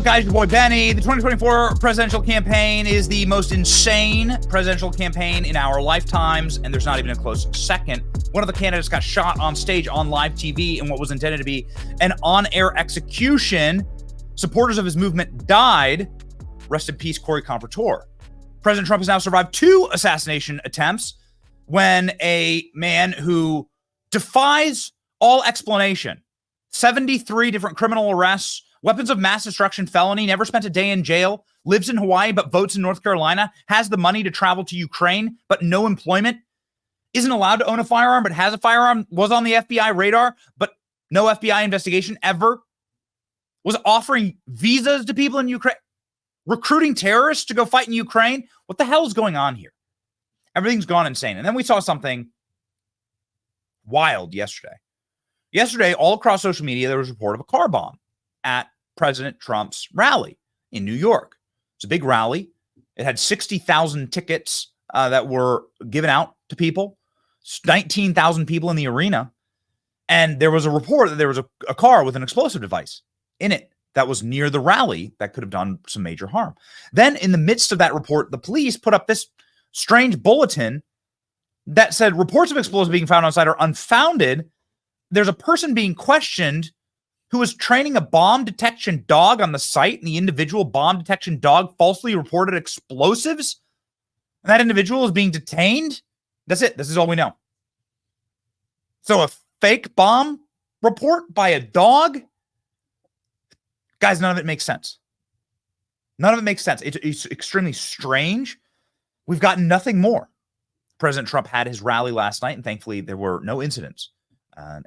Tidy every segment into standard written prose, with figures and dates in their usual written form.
guys? Your boy Benny. The 2024 presidential campaign is the most insane presidential campaign in our lifetimes, and there's not even a close second. One of the candidates got shot on stage on live TV in what was intended to be an on-air execution. Supporters of his movement died. Rest in peace, Corey Comprador. President Trump has now survived 2 assassination attempts when a man who defies all explanation, 73 different criminal arrests, weapons of mass destruction felony, never spent a day in jail, lives in Hawaii but votes in North Carolina, has the money to travel to Ukraine but no employment, isn't allowed to own a firearm but has a firearm, was on the FBI radar but no FBI investigation ever, was offering visas to people in Ukraine, recruiting terrorists to go fight in Ukraine. What the hell is going on here? Everything's gone insane. And then we saw something wild yesterday. Yesterday, all across social media, there was a report of a car bomb at President Trump's rally in New York. It's a big rally. It had 60,000 tickets that were given out to people, 19,000 people in the arena. And there was a report that there was a car with an explosive device in it that was near the rally that could have done some major harm. Then in the midst of that report, the police put up this strange bulletin that said reports of explosives being found on site are unfounded. There's a person being questioned who was training a bomb detection dog on the site, and the individual bomb detection dog falsely reported explosives, and that individual is being detained. That's it. This is all we know. So a fake bomb report by a dog? Guys, none of it makes sense. None of it makes sense. It's extremely strange. We've gotten nothing more. President Trump had his rally last night, and thankfully there were no incidents.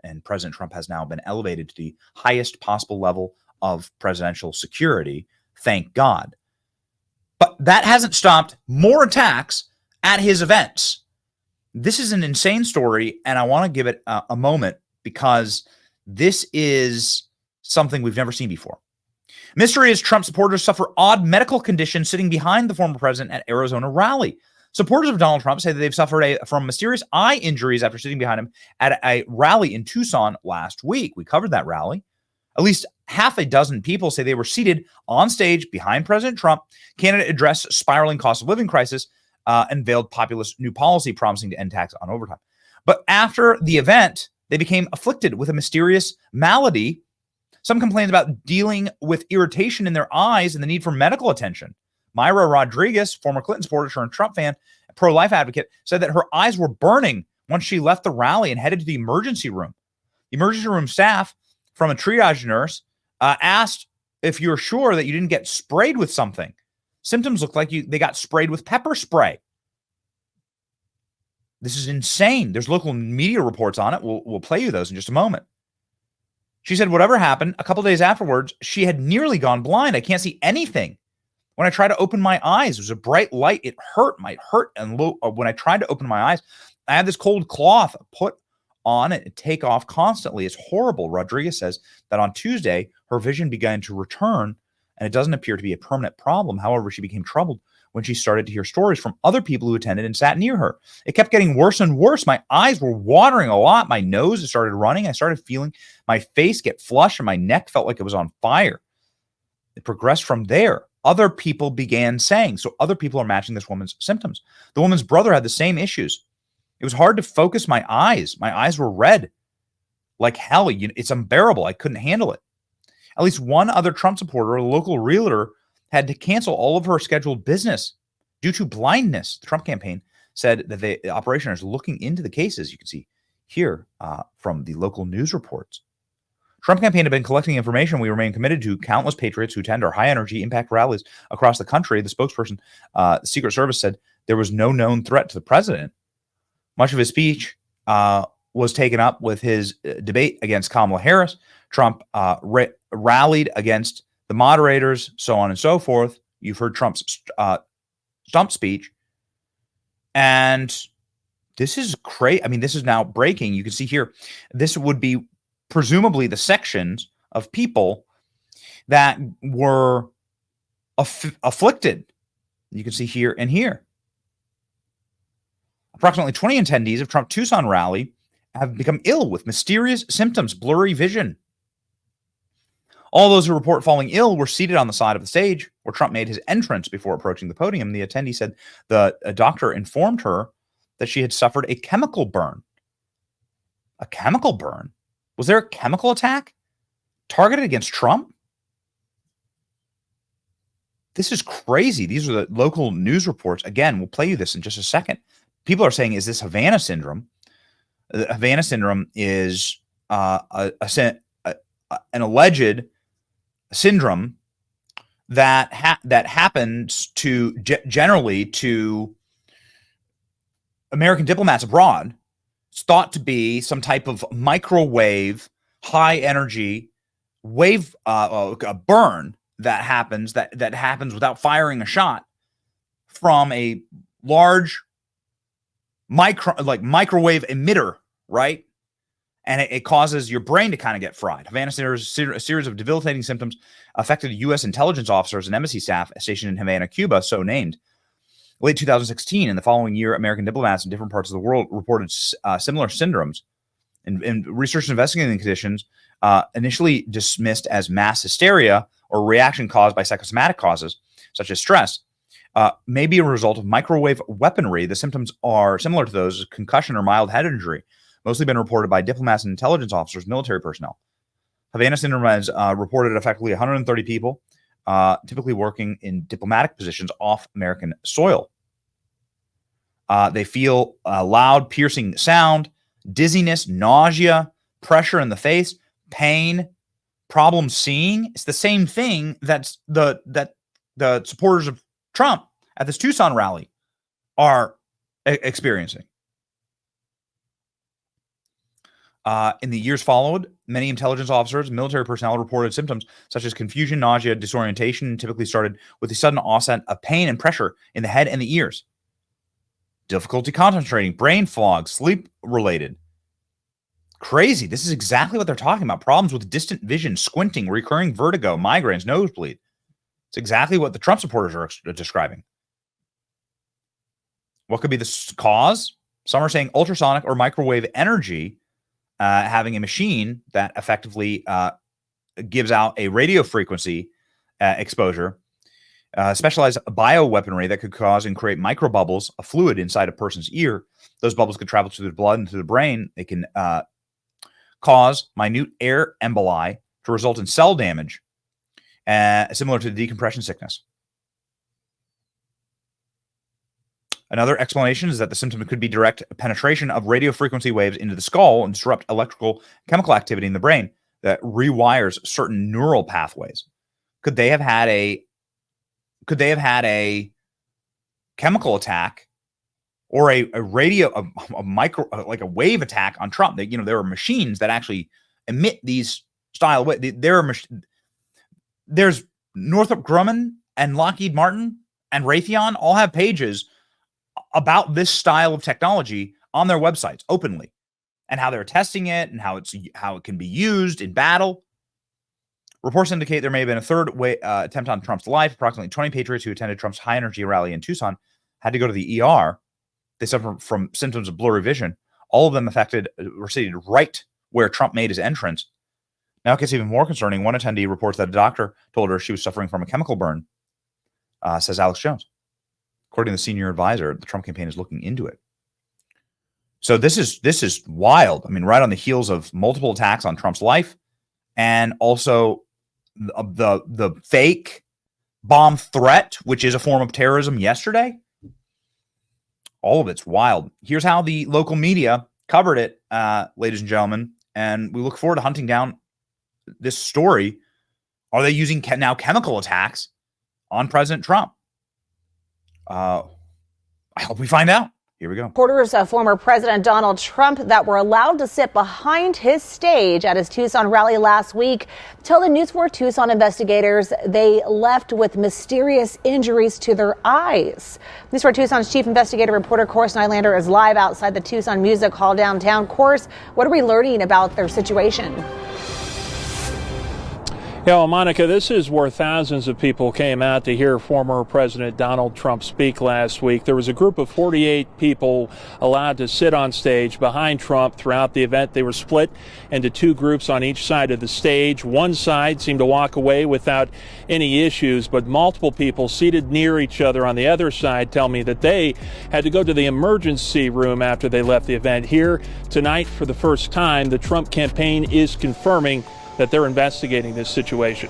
And President Trump has now been elevated to the highest possible level of presidential security. Thank God. But that hasn't stopped more attacks at his events. This is an insane story, and I want to give it a moment because this is something we've never seen before. Mystery is Trump supporters suffer odd medical conditions sitting behind the former president at Arizona rally. Supporters of Donald Trump say that they've suffered from mysterious eye injuries after sitting behind him at a rally in Tucson last week. We covered that rally. At least half a dozen people say they were seated on stage behind President Trump. Candidate addressed spiraling cost of living crisis, unveiled populist new policy promising to end tax on overtime. But after the event, they became afflicted with a mysterious malady. Some complained about dealing with irritation in their eyes and the need for medical attention. Myra Rodriguez, former Clinton supporter turned Trump fan, pro-life advocate, said that her eyes were burning once she left the rally and headed to the emergency room. The emergency room staff from a triage nurse asked if you're sure that you didn't get sprayed with something. Symptoms look like they got sprayed with pepper spray. This is insane. There's local media reports on it. We'll play you those in just a moment. She said whatever happened, a couple days afterwards, she had nearly gone blind. I can't see anything. When I tried to open my eyes, it was a bright light. It might hurt. And when I tried to open my eyes, I had this cold cloth put on it and take off constantly. It's horrible. Rodriguez says that on Tuesday, her vision began to return, and it doesn't appear to be a permanent problem. However, she became troubled when she started to hear stories from other people who attended and sat near her. It kept getting worse and worse. My eyes were watering a lot. My nose started running. I started feeling my face get flushed, and my neck felt like it was on fire. It progressed from there. Other people began saying, so other people are matching this woman's symptoms. The woman's brother had the same issues. It was hard to focus my eyes. My eyes were red like hell. It's unbearable. I couldn't handle it. At least one other Trump supporter, a local realtor, had to cancel all of her scheduled business due to blindness. The Trump campaign said that the operation is looking into the cases. You can see here from the local news reports. Trump campaign had been collecting information. We remain committed to countless patriots who attend our high-energy impact rallies across the country. The spokesperson, the Secret Service, said there was no known threat to the president. Much of his speech was taken up with his debate against Kamala Harris. Trump rallied against the moderators, so on and so forth. You've heard Trump's stump speech. And this is crazy. I mean, this is now breaking. You can see here, this would be presumably the sections of people that were afflicted. You can see here and here. Approximately 20 attendees of Trump Tucson rally have become ill with mysterious symptoms, blurry vision. All those who report falling ill were seated on the side of the stage where Trump made his entrance. Before approaching the podium, the attendee said a doctor informed her that she had suffered a chemical burn. A chemical burn? Was there a chemical attack targeted against Trump? This is crazy. These are the local news reports. Again, we'll play you this in just a second. People are saying, is this Havana syndrome? Havana syndrome is an alleged syndrome that happens to generally to American diplomats abroad. It's thought to be some type of microwave, high energy wave burn that happens without firing a shot from a large microwave emitter, right? And it causes your brain to kind of get fried. Havana is a series of debilitating symptoms affected U.S. intelligence officers and embassy staff stationed in Havana, Cuba, so named. Late 2016, and the following year, American diplomats in different parts of the world reported similar syndromes. And research investigating the conditions initially dismissed as mass hysteria or reaction caused by psychosomatic causes, such as stress, may be a result of microwave weaponry. The symptoms are similar to those of concussion or mild head injury, mostly been reported by diplomats and intelligence officers, military personnel. Havana syndrome has reported effectively 130 people, typically working in diplomatic positions off American soil. They feel loud, piercing sound, dizziness, nausea, pressure in the face, pain, problem seeing. It's the same thing that the supporters of Trump at this Tucson rally are experiencing. In the years followed, many intelligence officers and military personnel reported symptoms such as confusion, nausea, disorientation, typically started with a sudden onset of pain and pressure in the head and the ears. Difficulty concentrating, brain fog, sleep-related. Crazy. This is exactly what they're talking about. Problems with distant vision, squinting, recurring vertigo, migraines, nosebleed. It's exactly what the Trump supporters are describing. What could be the cause? Some are saying ultrasonic or microwave energy, having a machine that effectively gives out a radio frequency exposure, specialized bioweaponry that could cause and create microbubbles of fluid inside a person's ear. Those bubbles could travel through the blood and through the brain. They can cause minute air emboli to result in cell damage, similar to decompression sickness. Another explanation is that the symptom could be direct penetration of radio frequency waves into the skull and disrupt electrical chemical activity in the brain that rewires certain neural pathways. Could they have had a chemical attack or a radio, a micro, like a wave attack on Trump? There are machines that actually emit these style waves. There's Northrop Grumman and Lockheed Martin and Raytheon all have pages about this style of technology on their websites openly, and how they're testing it and how it can be used in battle. Reports indicate there may have been a third attempt on Trump's life. Approximately 20 patriots who attended Trump's high-energy rally in Tucson had to go to the ER. They suffered from symptoms of blurry vision. All of them were seated right where Trump made his entrance. Now it gets even more concerning. One attendee reports that a doctor told her she was suffering from a chemical burn, says Alex Jones. According to the senior advisor, the Trump campaign is looking into it. So this is wild. I mean, right on the heels of multiple attacks on Trump's life, and also the fake bomb threat, which is a form of terrorism yesterday. All of it's wild. Here's how the local media covered it, ladies and gentlemen, and we look forward to hunting down this story. Are they using now chemical attacks on President Trump? I hope we find out. Here we go. Supporters of former President Donald Trump that were allowed to sit behind his stage at his Tucson rally last week tell the News 4 Tucson investigators they left with mysterious injuries to their eyes. News 4 Tucson's chief investigative reporter Course Nylander is live outside the Tucson Music Hall downtown. Course, what are we learning about their situation? Yeah, well, Monica, this is where thousands of people came out to hear former President Donald Trump speak last week. There was a group of 48 people allowed to sit on stage behind Trump throughout the event. They were split into two groups on each side of the stage. One side seemed to walk away without any issues, but multiple people seated near each other on the other side tell me that they had to go to the emergency room after they left the event. Here tonight, for the first time, the Trump campaign is confirming that they're investigating this situation.